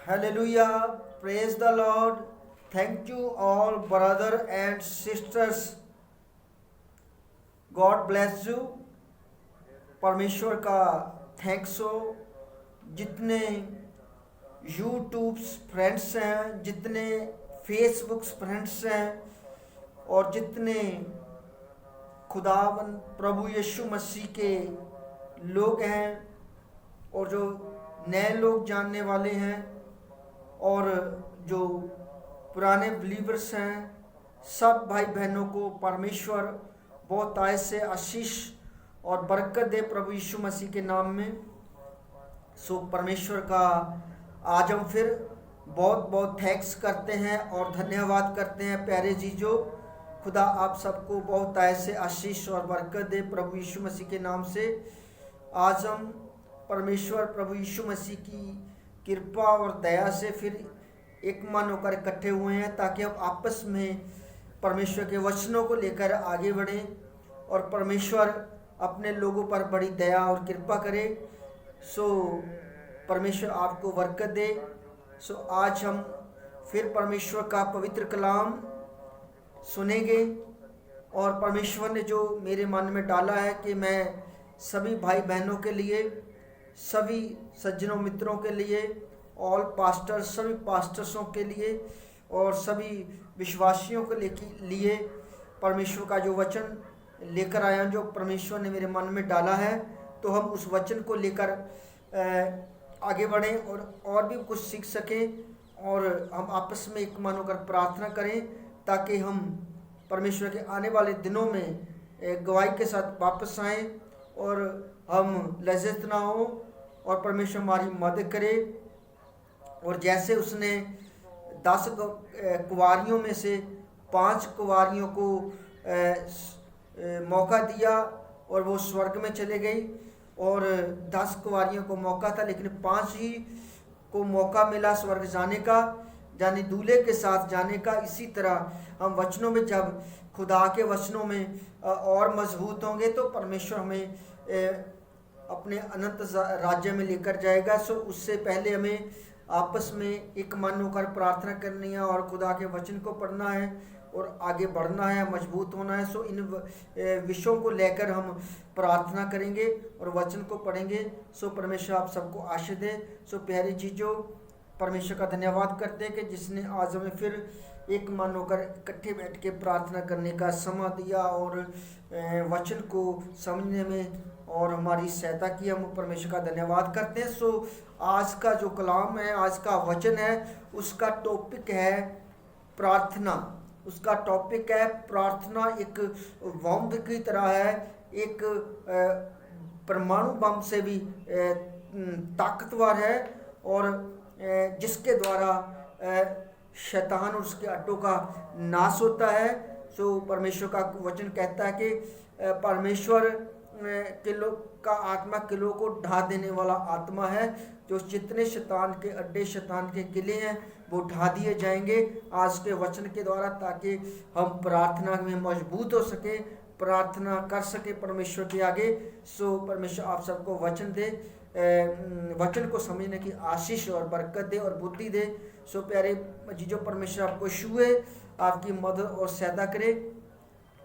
Hallelujah. Praise the Lord. Thank you all, brother and sisters. God bless you. परमेश्वर का thanks हो। जितने YouTube friends हैं, जितने फेसबुक फ्रेंड्स हैं और जितने खुदावन प्रभु यीशु मसीह के लोग हैं और जो नए लोग जानने वाले हैं और जो पुराने बिलीवर्स हैं, सब भाई बहनों को परमेश्वर बहुत आय से आशीष और बरकत दे प्रभु यीशु मसीह के नाम में। सो परमेश्वर का आज हम फिर बहुत बहुत थैंक्स करते हैं और धन्यवाद करते हैं। प्यारे जीजो, खुदा आप सबको बहुत आय से आशीष और बरकत दे प्रभु यीशु मसीह के नाम से। आज हम परमेश्वर प्रभु यीशु मसीह की कृपा और दया से फिर एक मन होकर इकट्ठे हुए हैं ताकि हम आपस में परमेश्वर के वचनों को लेकर आगे बढ़ें और परमेश्वर अपने लोगों पर बड़ी दया और कृपा करे। सो परमेश्वर आपको बरकत दे। सो आज हम फिर परमेश्वर का पवित्र कलाम सुनेंगे और परमेश्वर ने जो मेरे मन में डाला है कि मैं सभी भाई बहनों के लिए, सभी सज्जनों मित्रों के लिए, ऑल पास्टर्स, सभी पास्टर्सों के लिए और सभी विश्वासियों के लिए परमेश्वर का जो वचन लेकर आया, जो परमेश्वर ने मेरे मन में डाला है, तो हम उस वचन को लेकर आगे बढ़ें और भी कुछ सीख सकें और हम आपस में एक मन होकर प्रार्थना करें ताकि हम परमेश्वर के आने वाले दिनों में गवाही के साथ वापस आएँ और हम लज्जित ना हो और परमेश्वर हमारी मदद करे। और जैसे उसने 10 कुंवारियों में से 5 कुंवारियों को मौका दिया और वो स्वर्ग में चले गई और 10 कुंवारियों को मौका था लेकिन 5 ही को मौका मिला स्वर्ग जाने का, यानी दूल्हे के साथ जाने का। इसी तरह हम वचनों में जब खुदा के वचनों में और मजबूत होंगे तो परमेश्वर हमें अपने अनंत राज्य में लेकर जाएगा। सो उससे पहले हमें आपस में एक मन होकर प्रार्थना करनी है और खुदा के वचन को पढ़ना है और आगे बढ़ना है, मजबूत होना है। सो इन विषयों को लेकर हम प्रार्थना करेंगे और वचन को पढ़ेंगे। सो परमेश्वर आप सबको आशीष दे। सो प्यारे चीज़ों, परमेश्वर का धन्यवाद करते हैं कि जिसने आज हमें फिर एक मन होकर इकट्ठे बैठ के प्रार्थना करने का समय दिया और वचन को समझने में और हमारी सहायता की। हम परमेश्वर का धन्यवाद करते हैं। सो आज का जो कलाम है, आज का वचन है, उसका टॉपिक है प्रार्थना। उसका टॉपिक है प्रार्थना। एक बम की तरह है, एक परमाणु बम से भी ताकतवर है और जिसके द्वारा शैतान और उसके अड्डों का नाश होता है। सो परमेश्वर का वचन कहता है कि परमेश्वर किलो का आत्मा किलो को ढा देने वाला आत्मा है। जो जितने शैतान के अड्डे, शैतान के किले हैं, वो ढा दिए जाएंगे आज के वचन के द्वारा, ताकि हम प्रार्थना में मजबूत हो सके, प्रार्थना कर सके परमेश्वर के आगे। सो परमेश्वर आप सबको वचन दे, वचन को समझने की आशीष और बरकत दे और बुद्धि दे। सो प्यारे जीजो, परमेश्वर आपको छुए, आपकी मदद और सहायता करे,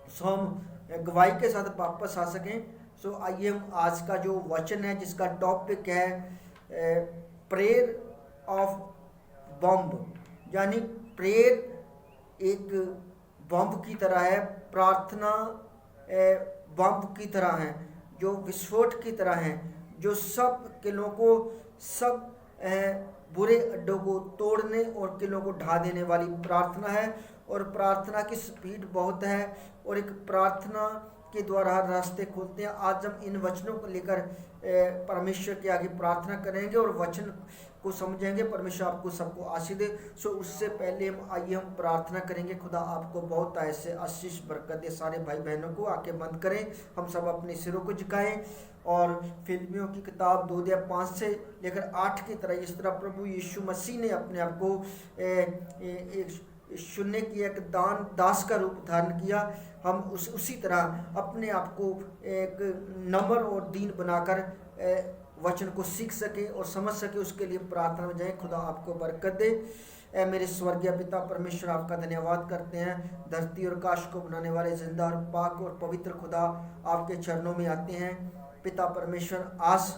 सो हम गवाही के साथ वापस आ सकें। सो आइए हम आज का जो वचन है, जिसका टॉपिक है प्रेयर ऑफ बम्ब, यानी प्रेयर एक बम्ब की तरह है, प्रार्थना बम्ब की तरह है, जो विस्फोट की तरह है, जो सब किलों को, सब बुरे अड्डों को तोड़ने और किलों को ढा देने वाली प्रार्थना है। और प्रार्थना की स्पीड बहुत है और एक प्रार्थना के द्वारा रास्ते खोलते हैं। आज हम इन वचनों को लेकर परमेश्वर के आगे प्रार्थना करेंगे और वचन को समझेंगे। परमेश्वर आपको सबको आशीष दे। सो उससे पहले हम प्रार्थना करेंगे। खुदा आपको बहुत ऐसे आशीष बरकत दे। सारे भाई बहनों को आके बंद करें, हम सब अपने सिरों को झुकाएं और फिल्मियों की किताब 2 अध्याय 5 से लेकर 8 की तरह, इस तरह प्रभु यीशु मसीह ने अपने आप को शून्य की एक दास का रूप धारण किया, हम उसी तरह अपने आप को एक नम्र और दीन बनाकर वचन को सीख सके और समझ सके, उसके लिए प्रार्थना में जाए। खुदा आपको बरकत दे। ऐ मेरे स्वर्गीय पिता परमेश्वर, आपका धन्यवाद करते हैं। धरती और आकाश को बनाने वाले जिंदा और पाक और पवित्र खुदा, आपके चरणों में आते हैं पिता परमेश्वर। आज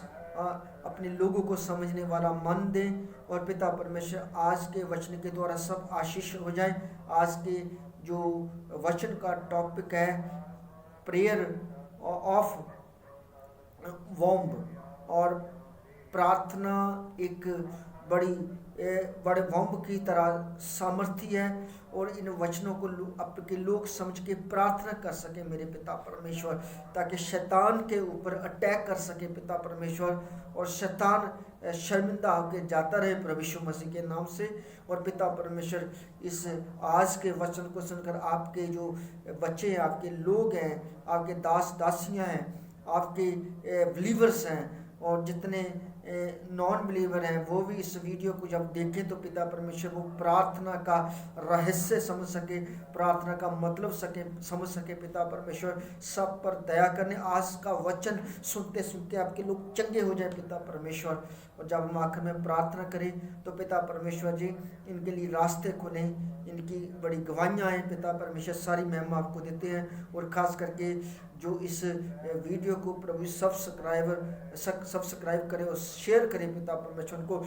अपने लोगों को समझने वाला मन दें, और पिता परमेश्वर आज के वचन के द्वारा सब आशीष हो जाए। आज के जो वचन का टॉपिक है प्रेयर ऑफ वॉम्ब, और प्रार्थना एक बड़े वॉम्ब की तरह सामर्थ्य है, और इन वचनों को आपके लोग समझ के प्रार्थना कर सके मेरे पिता परमेश्वर, ताकि शैतान के ऊपर अटैक कर सके पिता परमेश्वर, और शैतान शर्मिंदा होकर जाता रहे प्रभु यीशु मसीह के नाम से। और पिता परमेश्वर, इस आज के वचन को सुनकर आपके जो बच्चे हैं, आपके लोग हैं, आपके दास दासियां हैं, आपके बिलीवर्स हैं, और जितने नॉन बिलीवर हैं वो भी इस वीडियो को जब देखें तो पिता परमेश्वर वो प्रार्थना का रहस्य समझ सके, प्रार्थना का मतलब समझ सके। पिता परमेश्वर सब पर दया करने, आज का वचन सुनते सुनते आपके लोग चंगे हो जाए पिता परमेश्वर। और जब हम आखिर में प्रार्थना करें तो पिता परमेश्वर जी इनके लिए रास्ते खोलें, इनकी बड़ी गवाहियाँ हैं पिता परमेश्वर, सारी महिमा आपको देते हैं। और ख़ास करके जो इस वीडियो को प्रभु सब्सक्राइब करें और शेयर करें पिता परमेश्वर, उनको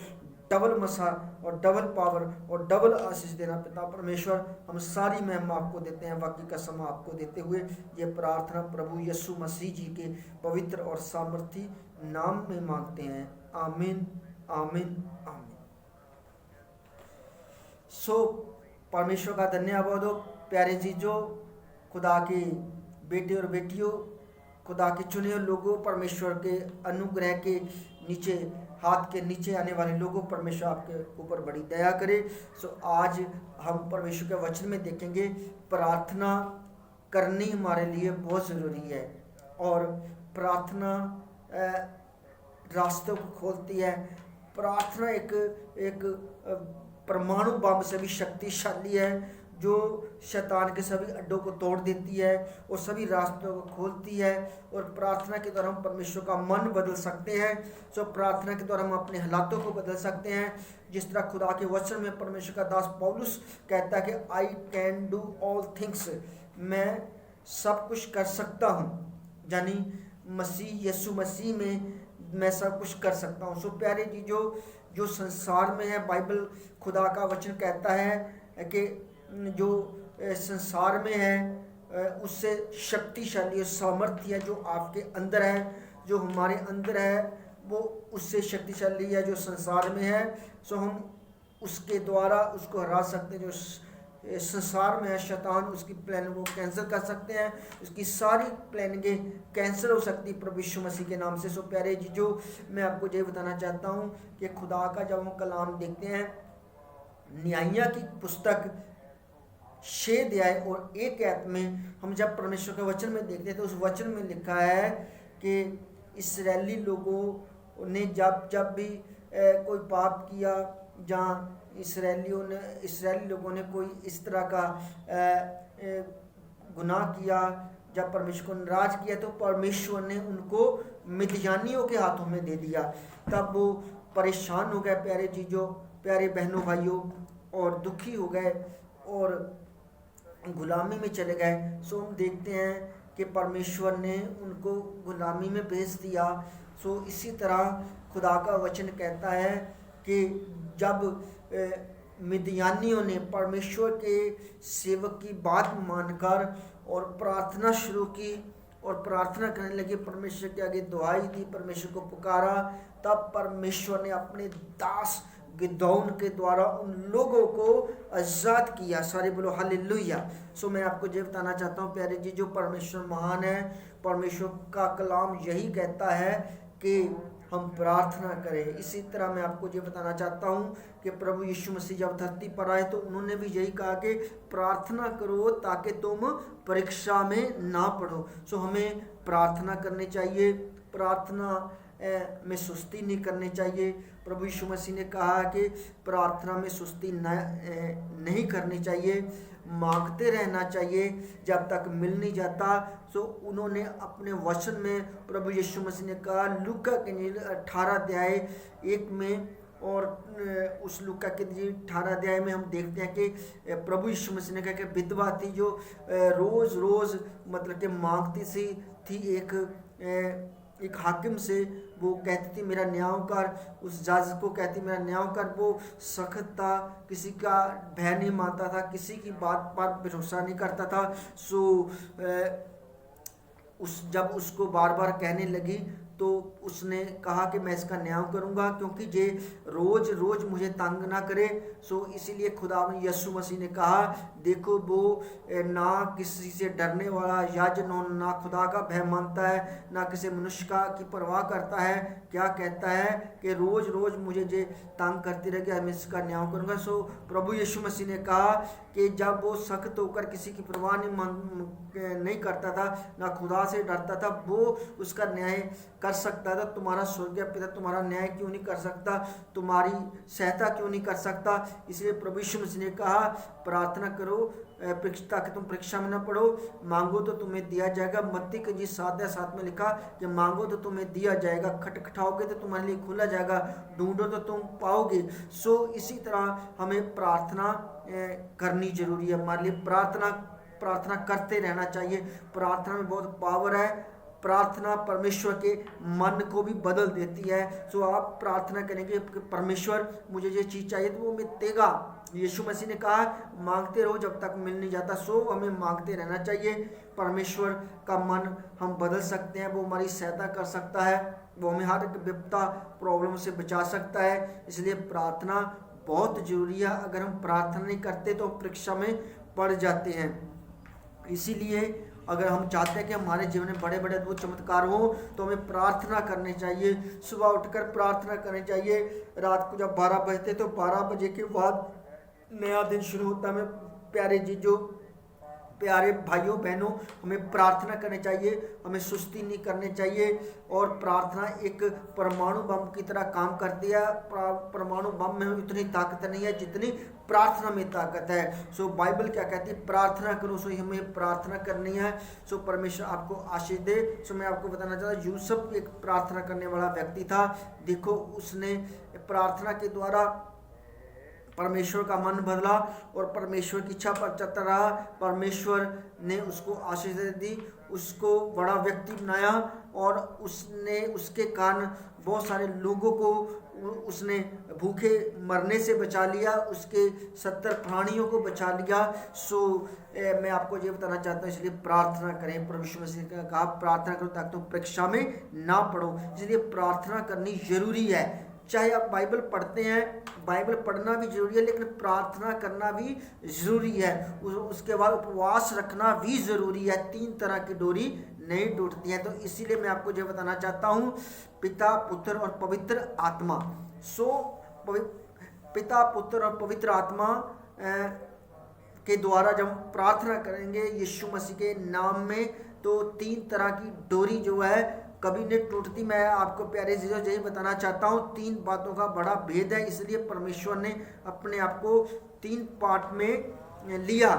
डबल मसा और डबल पावर और डबल आशीष देना पिता परमेश्वर। हम सारी महिमा आपको देते हैं, बाकी का समय आपको देते हुए ये प्रार्थना प्रभु यीशु मसीह जी के पवित्र और सामर्थी नाम में मांगते हैं। आमीन आमीन आमीन। सो परमेश्वर का धन्यवाद हो प्यारे जीजो, खुदा के बेटे और बेटियों, खुदा के चुने हुए लोगों, परमेश्वर के अनुग्रह के नीचे, हाथ के नीचे आने वाले लोगों, परमेश्वर आपके ऊपर बड़ी दया करे। सो आज हम परमेश्वर के वचन में देखेंगे प्रार्थना करनी हमारे लिए बहुत ज़रूरी है, और प्रार्थना रास्तों को खोलती है। प्रार्थना एक परमाणु बम से भी शक्तिशाली है, जो शैतान के सभी अड्डों को तोड़ देती है और सभी रास्तों को खोलती है। और प्रार्थना के द्वारा हम परमेश्वर का मन बदल सकते हैं। सो प्रार्थना के द्वारा हम अपने हालातों को बदल सकते हैं। जिस तरह खुदा के वचन में परमेश्वर का दास पौलुस कहता है कि I can do all things, मैं सब कुछ कर सकता हूँ, यानी मसीह यीशु मसीह में मैं सब कुछ कर सकता हूँ। सो प्यारे जी, जो संसार में है, बाइबल खुदा का वचन कहता है कि जो संसार में है उससे शक्तिशाली और सामर्थ्य है जो आपके अंदर है, जो हमारे अंदर है वो उससे शक्तिशाली है जो संसार में है। सो हम उसके द्वारा उसको हरा सकते हैं। जो संसार में है शैतान, उसकी प्लान वो कैंसिल कर सकते हैं, उसकी सारी प्लानिंगें कैंसिल हो सकती प्रभु यीशु मसीह के नाम से। सो प्यारे जी, जो मैं आपको ये बताना चाहता हूँ कि खुदा का जब हम कलाम देखते हैं, न्यायियों की पुस्तक 6 अध्याय और 1 आयत में हम जब परमेश्वर के वचन में देखते हैं तो उस वचन में लिखा है कि इस्राएली लोगों ने जब भी कोई पाप किया, जहाँ इस्राएली लोगों ने कोई इस तरह का गुनाह किया, जब परमेश्वर को नाराज किया, तो परमेश्वर ने उनको मिद्यानियों के हाथों में दे दिया। तब वो परेशान हो गए प्यारे चीज़ों, प्यारे बहनों भाइयों, और दुखी हो गए और गुलामी में चले गए। सो हम देखते हैं कि परमेश्वर ने उनको गुलामी में भेज दिया। सो इसी तरह खुदा का वचन कहता है कि जब मिद्यानियों ने परमेश्वर के सेवक की बात मानकर और प्रार्थना शुरू की और प्रार्थना करने लगे, परमेश्वर के आगे दुआई दी, परमेश्वर को पुकारा, तब परमेश्वर ने अपने दास गिदौन के द्वारा उन लोगों को आज़ाद किया। सारे बोलो हालेलुया। सो मैं आपको ये बताना चाहता हूँ प्यारे जी, जो परमेश्वर महान है, परमेश्वर का कलाम यही कहता है कि हम प्रार्थना करें। इसी तरह मैं आपको ये बताना चाहता हूँ कि प्रभु यीशु मसीह जब धरती पर आए तो उन्होंने भी यही कहा कि प्रार्थना करो ताकि तुम परीक्षा में ना पड़ो। सो हमें प्रार्थना करनी चाहिए। प्रार्थना में सुस्ती नहीं करनी चाहिए। प्रभु यीशु मसीह ने कहा कि प्रार्थना में सुस्ती नहीं करनी चाहिए, मांगते रहना चाहिए जब तक मिल नहीं जाता। तो उन्होंने अपने वचन में प्रभु यीशु मसीह ने कहा, लूका के इंजील 18 अध्याय 1 में, और उस लूका के 18 अध्याय में हम देखते हैं कि प्रभु यीशु मसीह ने कहा कि विधवा थी जो रोज़ रोज़ मतलब कि मांगती सी थी एक हाकिम से। वो कहती थी मेरा न्याय कर, उस जज को कहती मेरा न्याय कर। वो सख्त था, किसी का भय नहीं मानता था, किसी की बात पर भरोसा नहीं करता था। जब उसको बार बार कहने लगी तो उसने कहा कि मैं इसका न्याय करूंगा, क्योंकि ये रोज रोज मुझे तंग ना करे। सो इसीलिए खुदा यीशु मसीह ने कहा, देखो वो ना किसी से डरने वाला याजक, ना खुदा का भय मानता है, ना किसी मनुष्य का की परवाह करता है। क्या कहता है कि रोज रोज मुझे जे तंग करती रहेगी, मैं इसका न्याय करूंगा। सो प्रभु यीशु मसीह ने कहा कि जब वो सख्त होकर किसी की परवाह नहीं करता था, ना खुदा से डरता था, वो उसका न्याय कर सकता था। तुम्हारा स्वर्गीय पिता तुम्हारा न्याय क्यों नहीं कर सकता, तुम्हारी सहायता क्यों नहीं कर सकता? इसलिए प्रभु यीशु मसीह ने कहा, प्रार्थना करो ताकि तुम परीक्षा में न पड़ो, मांगो तो तुम्हें दिया जाएगा। मत्ती के जी 7:7 में लिखा कि मांगो तो तुम्हें दिया जाएगा, खटखटाओगे तो तुम्हारे लिए खुला जाएगा, ढूंढो तो तुम पाओगे। सो इसी तरह हमें प्रार्थना करनी जरूरी है। हमारे लिए प्रार्थना करते रहना चाहिए। प्रार्थना में बहुत पावर है। प्रार्थना परमेश्वर के मन को भी बदल देती है। सो आप प्रार्थना करेंगे कि परमेश्वर मुझे ये चीज़ चाहिए तो वो मैं देगा। यीशु मसीह ने कहा मांगते रहो जब तक मिल नहीं जाता। सो हमें मांगते रहना चाहिए। परमेश्वर का मन हम बदल सकते हैं, वो हमारी सहायता कर सकता है, वो हमें हर एक विपदा प्रॉब्लम से बचा सकता है। इसलिए प्रार्थना बहुत जरूरी है। अगर हम प्रार्थना नहीं करते तो परीक्षा में पड़ जाते हैं। इसीलिए अगर हम चाहते हैं कि हमारे जीवन में बड़े बड़े अद्भुत चमत्कार हो तो हमें प्रार्थना करनी चाहिए। सुबह उठकर प्रार्थना करनी चाहिए। रात को जब 12 बजते तो 12 बजे के बाद नया दिन शुरू होता है। प्यारे जीजो, प्यारे भाइयों बहनों, हमें प्रार्थना करनी चाहिए, हमें सुस्ती नहीं करनी चाहिए। और प्रार्थना एक परमाणु बम की तरह काम करती है। परमाणु बम में इतनी ताकत नहीं है जितनी प्रार्थना में ताकत है। सो बाइबल क्या कहती है, प्रार्थना करो। सो हमें प्रार्थना करनी है। सो परमेश्वर आपको आशीष दे। सो मैं आपको बताना चाहता हूँ, यूसुफ एक प्रार्थना करने वाला व्यक्ति था। देखो उसने प्रार्थना के द्वारा परमेश्वर का मन बदला और परमेश्वर की इच्छा पर चलता रहा। परमेश्वर ने उसको आशीष दी, उसको बड़ा व्यक्ति बनाया और उसके कारण बहुत सारे लोगों को उसने भूखे मरने से बचा लिया, उसके 70 प्राणियों को बचा लिया। सो मैं आपको ये बताना चाहता हूँ, इसलिए प्रार्थना करें। परमेश्वर मसीह ने कहा प्रार्थना करो ताकि तुम परीक्षा में ना पड़ो। इसलिए प्रार्थना करनी जरूरी है। चाहे आप बाइबल पढ़ते हैं, बाइबल पढ़ना भी जरूरी है, लेकिन प्रार्थना करना भी जरूरी है। उसके बाद उपवास रखना भी जरूरी है। 3 तरह की डोरी नहीं टूटती है। तो इसीलिए मैं आपको ये बताना चाहता हूँ, पिता, पुत्र और पवित्र आत्मा। सो पिता, पुत्र और पवित्र आत्मा के द्वारा जब प्रार्थना करेंगे यीशु मसीह के नाम में, तो 3 तरह की डोरी जो है कभी नहीं टूटती। मैं आपको प्यारे चीज़ों यही बताना चाहता हूँ, 3 बातों का बड़ा भेद है। इसलिए परमेश्वर ने अपने आप को 3 पार्ट में लिया,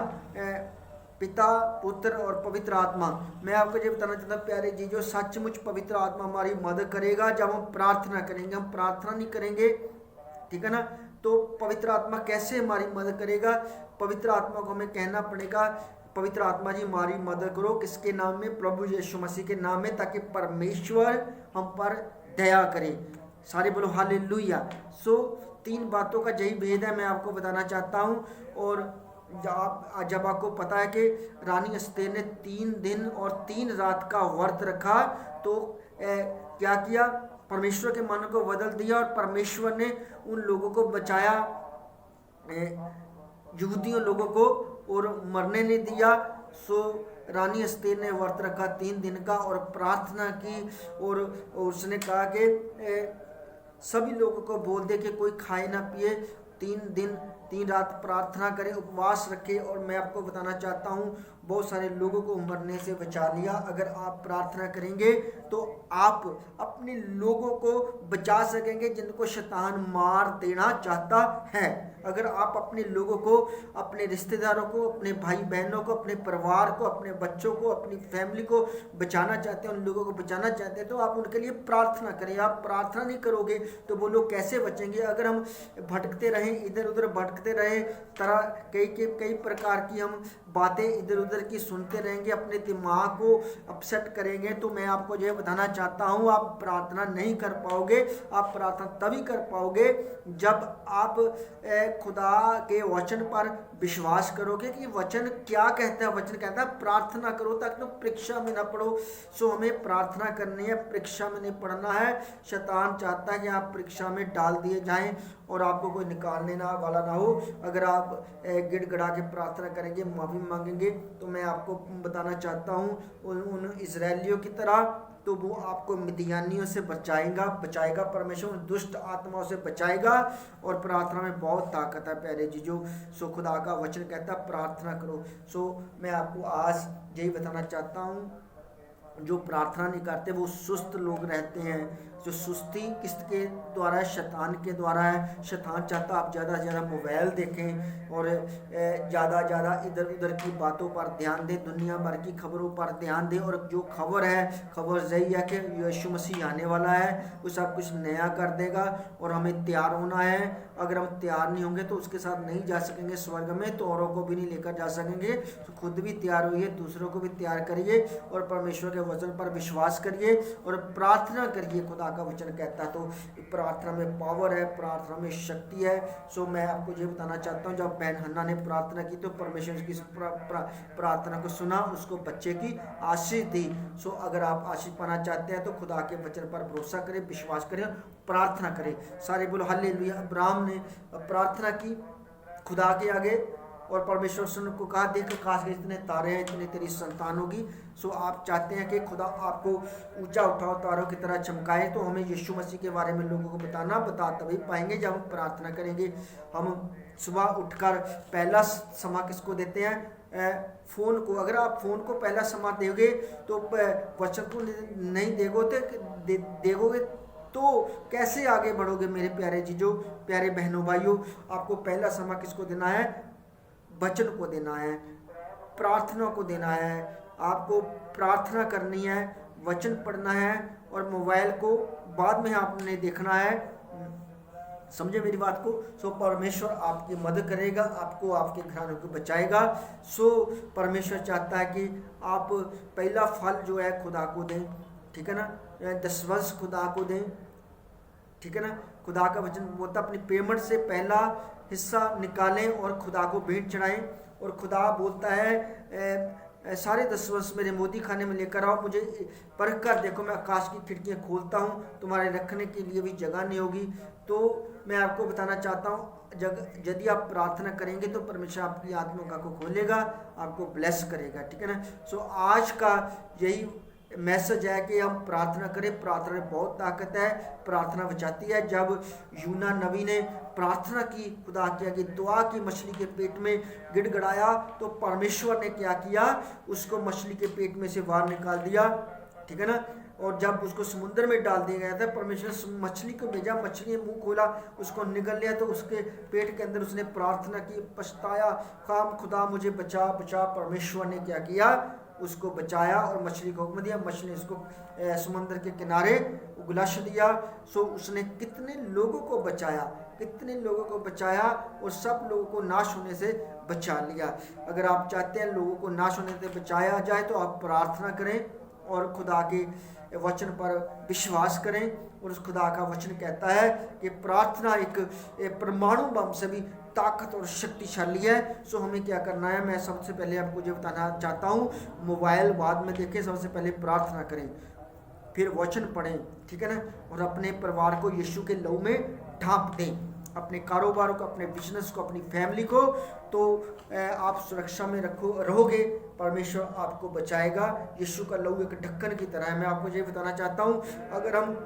पिता, पुत्र और पवित्र आत्मा। मैं आपको ये बताना चाहता हूँ प्यारे चीज़ों, सचमुच पवित्र आत्मा हमारी मदद करेगा जब हम प्रार्थना करेंगे। हम प्रार्थना नहीं करेंगे, ठीक है ना, तो पवित्र आत्मा कैसे हमारी मदद करेगा? पवित्र आत्मा को हमें कहना पड़ेगा, पवित्र आत्मा जी हमारी मदद करो। किसके नाम में? प्रभु यीशु मसीह के नाम में, ताकि परमेश्वर हम पर दया करे। सारे बोलो हालेलुया। सो 3 बातों का यही भेद है, मैं आपको बताना चाहता हूँ। और जब आपको पता है कि रानी एस्तेर ने 3 दिन और 3 रात का व्रत रखा, तो क्या किया? परमेश्वर के मन को बदल दिया और परमेश्वर ने उन लोगों को बचाया, यहूदियों लोगों को, और मरने नहीं दिया। सो रानी एस्तेर ने व्रत रखा 3 दिन का और प्रार्थना की, और उसने कहा कि सभी लोगों को बोल दे कि कोई खाए ना पिए, 3 दिन 3 रात प्रार्थना करें, उपवास रखें। और मैं आपको बताना चाहता हूँ, बहुत सारे लोगों को मरने से बचा लिया। अगर आप प्रार्थना करेंगे तो आप अपने लोगों को बचा सकेंगे जिनको शैतान मार देना चाहता है। अगर आप अपने लोगों को, अपने रिश्तेदारों को, अपने भाई बहनों को, अपने परिवार को, अपने बच्चों को, अपनी फैमिली को बचाना चाहते हैं, उन लोगों को बचाना चाहते हैं, तो आप उनके लिए प्रार्थना करें। आप प्रार्थना नहीं करोगे तो वो लोग कैसे बचेंगे? अगर हम भटकते रहें, इधर उधर भटकते रहें, कई प्रकार की हम बातें इधर उधर की सुनते रहेंगे, अपने दिमाग को अपसेट करेंगे, तो मैं आपको जो बताना चाहता हूँ, आप प्रार्थना नहीं कर पाओगे। आप प्रार्थना तभी कर पाओगे जब आप खुदा के वचन पर विश्वास करोगे कि वचन क्या कहता है। वचन कहता है प्रार्थना करो ताकि तुम परीक्षा में ना पड़ो। सो हमें प्रार्थना करनी है, परीक्षा में नहीं पड़ना है। शैतान चाहता है कि आप परीक्षा में डाल दिए जाएं और आपको कोई निकालने ना वाला ना हो। अगर आप गिड़गिड़ा के प्रार्थना करेंगे, माफ़ी मांगेंगे, तो मैं आपको बताना चाहता हूँ उन इजरायलियों की तरह, तो वो आपको मिदियानियों से बचाएगा परमेश्वर, दुष्ट आत्माओं से बचाएगा। और प्रार्थना में बहुत ताकत है प्यारे जीजो। सो खुदा का वचन कहता है प्रार्थना करो। सो मैं आपको आज यही बताना चाहता हूँ, जो प्रार्थना नहीं करते वो सुस्त लोग रहते हैं। जो सुस्ती किसके द्वारा है? शैतान के द्वारा है। शैतान चाहता आप ज़्यादा से ज़्यादा मोबाइल देखें और ज़्यादा इधर उधर की बातों पर ध्यान दें, दुनिया भर की खबरों पर ध्यान दें। और जो खबर है, खबर यही है कि यीशु मसीह आने वाला है, वो सब कुछ नया कर देगा और हमें तैयार होना है। अगर हम तैयार नहीं होंगे तो उसके साथ नहीं जा सकेंगे स्वर्ग में, तो औरों को भी नहीं लेकर जा सकेंगे। तो खुद भी तैयार होइए, दूसरों को भी तैयार करिए और परमेश्वर के वचन पर विश्वास करिए और प्रार्थना करिए। खुदा का वचन कहता है, तो प्रार्थना में पावर है, प्रार्थना में शक्ति है। सो मैं आपको ये बताना चाहता हूँ, जब बहन हन्ना ने प्रार्थना की तो परमेश्वर की प्रार्थना को सुना, उसको बच्चे की आशीष दी। सो अगर आप आशीष पाना चाहते हैं तो खुदा के वचन पर भरोसा करें, विश्वास करें, प्रार्थना करें। सारे बोलो हालेलुया। अब्राहम ने प्रार्थना की खुदा के आगे और परमेश्वर को कहा, देख काश के इतने तारे हैं, इतने तेरी संतान होगी। सो आप चाहते हैं कि खुदा आपको ऊंचा उठाओ, तारों की तरह चमकाए, तो हमें यीशु मसीह के बारे में लोगों को बता तभी पाएंगे जब हम प्रार्थना करेंगे। हम सुबह उठकर पहला समा किसको देते हैं? फ़ोन को। अगर आप फ़ोन को पहला समा दोगे तो वचन को नहीं देखोगे तो कैसे आगे बढ़ोगे मेरे प्यारे जीजो, प्यारे बहनों भाइयों? आपको पहला समा किसको देना है? वचन को देना है, प्रार्थना को देना है। आपको प्रार्थना करनी है, वचन पढ़ना है और मोबाइल को बाद में आपने देखना है। समझे मेरी बात को? सो परमेश्वर आपकी मदद करेगा, आपको आपके घरानों को बचाएगा। सो परमेश्वर चाहता है कि आप पहला फल जो है खुदा को दें, ठीक है ना? 10 वर्ष खुदा को दें, ठीक है ना? खुदा का वचन बोलता अपनी पेमेंट से पहला हिस्सा निकालें और खुदा को भेंट चढ़ाएं। और खुदा बोलता है सारे 10 वर्ष मेरे मोदी खाने में लेकर आओ, मुझे परख कर देखो, मैं आकाश की खिड़कियाँ खोलता हूँ, तुम्हारे रखने के लिए भी जगह नहीं होगी। तो मैं आपको बताना चाहता हूँ, यदि आप प्रार्थना करेंगे तो परमेश्वर आपकी आत्मा को खोलेगा, आपको ब्लेस करेगा, ठीक है ना? सो आज का यही मैसेज है कि हम प्रार्थना करें। प्रार्थना में बहुत ताकत है, प्रार्थना बचाती है। जब यूना नबी ने प्रार्थना की, खुदा किया कि दुआ की, मछली के पेट में गिड़गिड़ाया, तो परमेश्वर ने क्या किया? उसको मछली के पेट में से बाहर निकाल दिया, ठीक है ना? और जब उसको समुद्र में डाल दिया गया था, परमेश्वर मछली को भेजा, मछली ने मुंह खोला, उसको निगल लिया, तो उसके पेट के अंदर उसने प्रार्थना की, पछताया, काम खुदा मुझे बचा बचा। परमेश्वर ने क्या किया? उसको बचाया और मछली को हुक्म दिया, मछली ने उसको समुद्र के किनारे उगलाश दिया। सो उसने कितने लोगों को बचाया, कितने लोगों को बचाया और सब लोगों को नाश होने से बचा लिया। अगर आप चाहते हैं लोगों को नाश होने से बचाया जाए तो आप प्रार्थना करें और खुदा के वचन पर विश्वास करें। और उस खुदा का वचन कहता है कि प्रार्थना एक परमाणु बम से भी ताकत और शक्तिशाली है। सो हमें क्या करना है? मैं सबसे पहले आपको जो बताना चाहता हूँ, मोबाइल बाद में देखें, सबसे पहले प्रार्थना करें, फिर वचन पढ़ें, ठीक है ना? और अपने परिवार को यीशु के लहू में ढांप दें, अपने कारोबार को, अपने बिजनेस को, अपनी फैमिली को, तो आप सुरक्षा में रहोगे, परमेश्वर आपको बचाएगा। यीशु का लहू एक ढक्कन की तरह है। मैं आपको ये बताना चाहता हूँ, अगर हम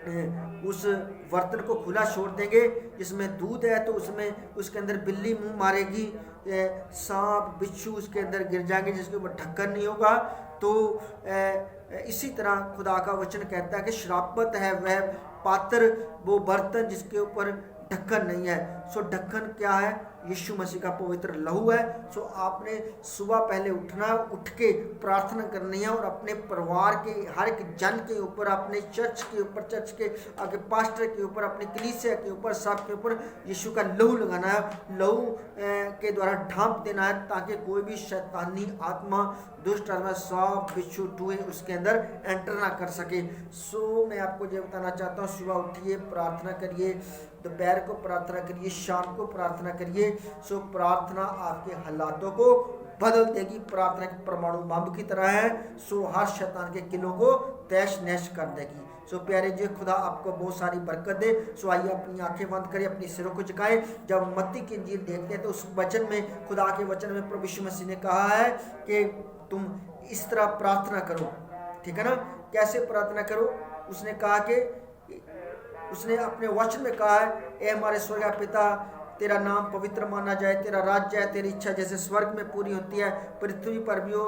उस बर्तन को खुला छोड़ देंगे जिसमें दूध है, तो उसमें उसके अंदर बिल्ली मुंह मारेगी, सांप बिच्छू उसके अंदर गिर जाएंगे जिसके ऊपर ढक्कन नहीं होगा। तो इसी तरह खुदा का वचन कहता है कि श्रापित है वह पात्र, वो बर्तन जिसके ऊपर ढक्कन नहीं है। सो ढक्कन क्या है? यीशु मसीह का पवित्र लहू है। सो आपने सुबह पहले उठना, उठ के प्रार्थना करनी है और अपने परिवार के हर एक जन के ऊपर, अपने चर्च के ऊपर, चर्च के आगे पास्टर के ऊपर, अपने कलीसिया के ऊपर, सब के ऊपर यीशु का लहू लगाना है, लहू के द्वारा ढांप देना है, ताकि कोई भी शैतानी आत्मा, दुष्ट आत्मा, सांप बिच्छू टूहे उसके अंदर एंटर ना कर सके। सो मैं आपको ये बताना चाहता हूँ, सुबह उठिए, प्रार्थना करिए, दोपहर को प्रार्थना करिए, शाम को प्रार्थना करिए। सो प्रार्थना आपके हालातों को बदल देगी। प्रार्थना एक परमाणु बम की तरह है। सो हर शैतान के किलों को तहस नहस कर देगी। सो प्यारे जी, खुदा आपको बहुत सारी बरकत दे। सो आइए अपनी आंखें बंद करिए, अपने सिरों को झुकाएं। जब मत्ती की इंजील देखते हैं तो उस वचन में, खुदा के वचन में प्रभु यीशु मसीह ने कहा है कि तुम इस तरह प्रार्थना करो, ठीक है ना। कैसे प्रार्थना करो? उसने कहा कि उसने अपने वचन में कहा है, ए हमारे स्वर्गीय पिता, तेरा नाम पवित्र माना जाए, तेरा राज्य है, तेरी इच्छा जैसे स्वर्ग में पूरी होती है पृथ्वी पर भी हो।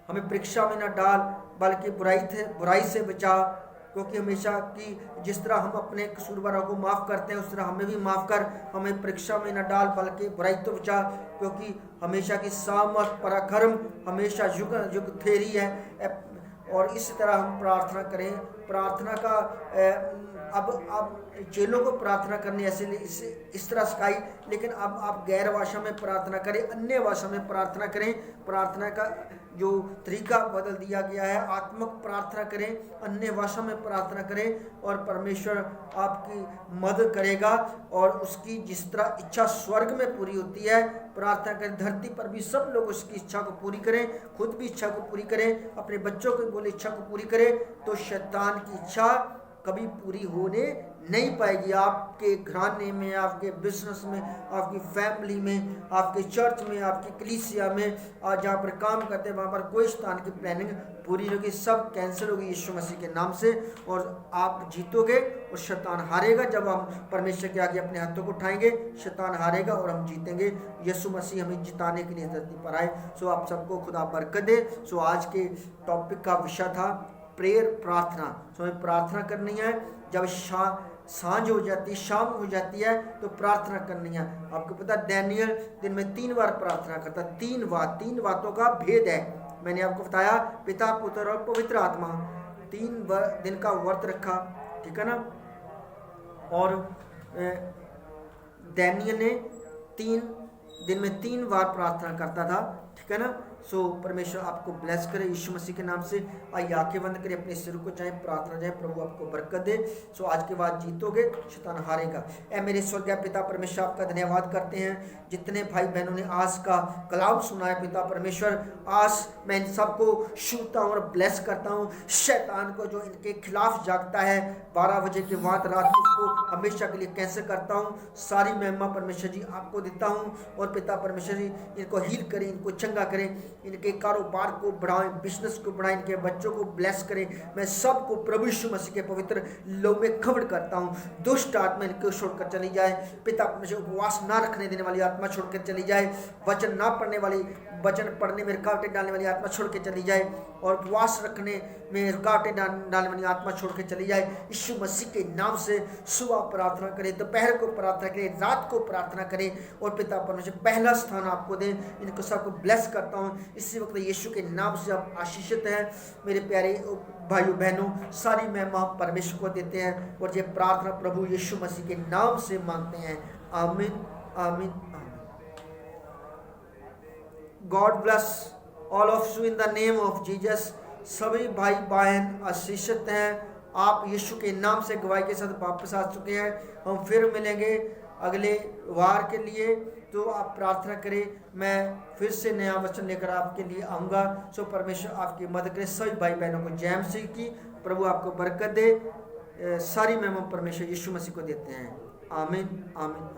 हमें परीक्षा में न डाल, बल्कि बुराई से बचा, क्योंकि हमेशा की जिस तरह हम अपने कसूरवारों को माफ़ करते हैं उस तरह हमें भी माफ़ कर। हमें परीक्षा में न डाल, बल्कि बुराई तो बचा, क्योंकि हमेशा की सामर्थ पराक्रम हमेशा युग युग तेरी है। और इसी तरह हम प्रार्थना करें। प्रार्थना का अब चेलों को प्रार्थना करनी ऐसे इस तरह सिखाई, लेकिन अब आप गैर भाषा में प्रार्थना करें, अन्य भाषा में प्रार्थना करें। प्रार्थना का जो तरीका बदल दिया गया है, आत्मक प्रार्थना करें, अन्य भाषा में प्रार्थना करें, और परमेश्वर आपकी मदद करेगा। और उसकी जिस तरह इच्छा स्वर्ग में पूरी होती है, प्रार्थना करें धरती पर भी सब लोग उसकी इच्छा को पूरी करें, खुद भी इच्छा को पूरी करें, अपने बच्चों को बोले इच्छा को पूरी करें, तो शैतान की इच्छा कभी पूरी होने नहीं पाएगी। आपके घराने में, आपके बिजनेस में, आपकी फैमिली में, आपके चर्च में, आपकी कलीसिया में, आज जहाँ पर काम करते हैं वहाँ पर कोई शैतान की प्लानिंग पूरी होगी, सब कैंसिल होगी यीशु मसीह के नाम से। और आप जीतोगे और शैतान हारेगा। जब हम परमेश्वर के आगे अपने हाथों को उठाएंगे, शैतान हारेगा और हम जीतेंगे। यीशु मसीह हमें जिताने के लिए धरती पर आए। सो आप सबको खुदा बरकत दे। सो आज के टॉपिक का विषय था प्रेयर, प्रार्थना। सो हमें प्रार्थना करनी है। जब सांझ हो जाती है, शाम हो जाती है, तो प्रार्थना करनी है। आपको पता दानियल दिन में 3 बार प्रार्थना करता। 3 बातों का भेद है। मैंने आपको बताया, पिता, पुत्र और पवित्र आत्मा। 3 दिन का व्रत रखा, ठीक है ना। और दानियल ने 3 दिन में 3 बार प्रार्थना करता था, ठीक है ना। सो परमेश्वर आपको ब्लेस करे यीशु मसीह के नाम से। आइए आंखें बंद करें, अपने सिर को जाए, प्रार्थना जाए, प्रभु आपको बरकत दे। सो आज के बाद जीतोगे, शैतान हारेगा। ऐ मेरे स्वर्गीय पिता परमेश्वर, आपका धन्यवाद करते हैं जितने भाई बहनों ने आज का कलाम सुना है। पिता परमेश्वर, आज मैं इन सबको छूता हूँ और ब्लेस करता हूँ। शैतान को जो इनके खिलाफ जागता है 12 बजे के बाद रात को, उसको हमेशा के लिए कैंसिल करता हूँ। सारी महिमा परमेश्वर जी आपको देता हूँ। और पिता परमेश्वर जी इनको हील करें, इनको चंगा करें, इनके कारोबार को बढ़ाएं, बिजनेस को बढ़ाएं, इनके बच्चों को ब्लेस करें। मैं सबको प्रभु यीशु मसीह के पवित्र लहू में कवर करता हूँ। दुष्ट आत्मा इनको छोड़कर चली जाए। पिता परमेश्वर, उपवास ना रखने देने वाली आत्मा छोड़कर चली जाए। वचन ना पढ़ने वाली, वचन पढ़ने में रुकावटें डालने वाली आत्मा छोड़ के चली जाए। और उपवास रखने में रुकावटें डालने वाली आत्मा छोड़ के चली जाए। यीशु मसीह के नाम से सुबह प्रार्थना करें, दोपहर को प्रार्थना करें, रात को प्रार्थना करें। और पिता परमेश्वर पहला स्थान आपको दें। इनको सबको ब्लेस करता हूँ इसी वक्त यीशु के नाम से। आप आशीषित हैं मेरे प्यारे भाइयों बहनों। सारी महिमा परमेश्वर को देते हैं और ये प्रार्थना प्रभु यीशु मसीह के नाम से मांगते हैं। आमीन, आमीन, आमीन। God bless all of you in the name of Jesus. सभी भाई बहन आशीषित हैं। आप यीशु के नाम से गवाही के साथ वापस आ चुके हैं। हम फिर मिलेंगे अगले वार के लिए, तो आप प्रार्थना करें। मैं फिर से नया वचन लेकर आपके लिए आऊँगा। सो परमेश्वर आपकी मदद करे। सभी भाई बहनों को जय मसीह की। प्रभु आपको बरकत दे। सारी महिमा परमेश्वर यीशु मसीह को देते हैं। आमीन, आमीन।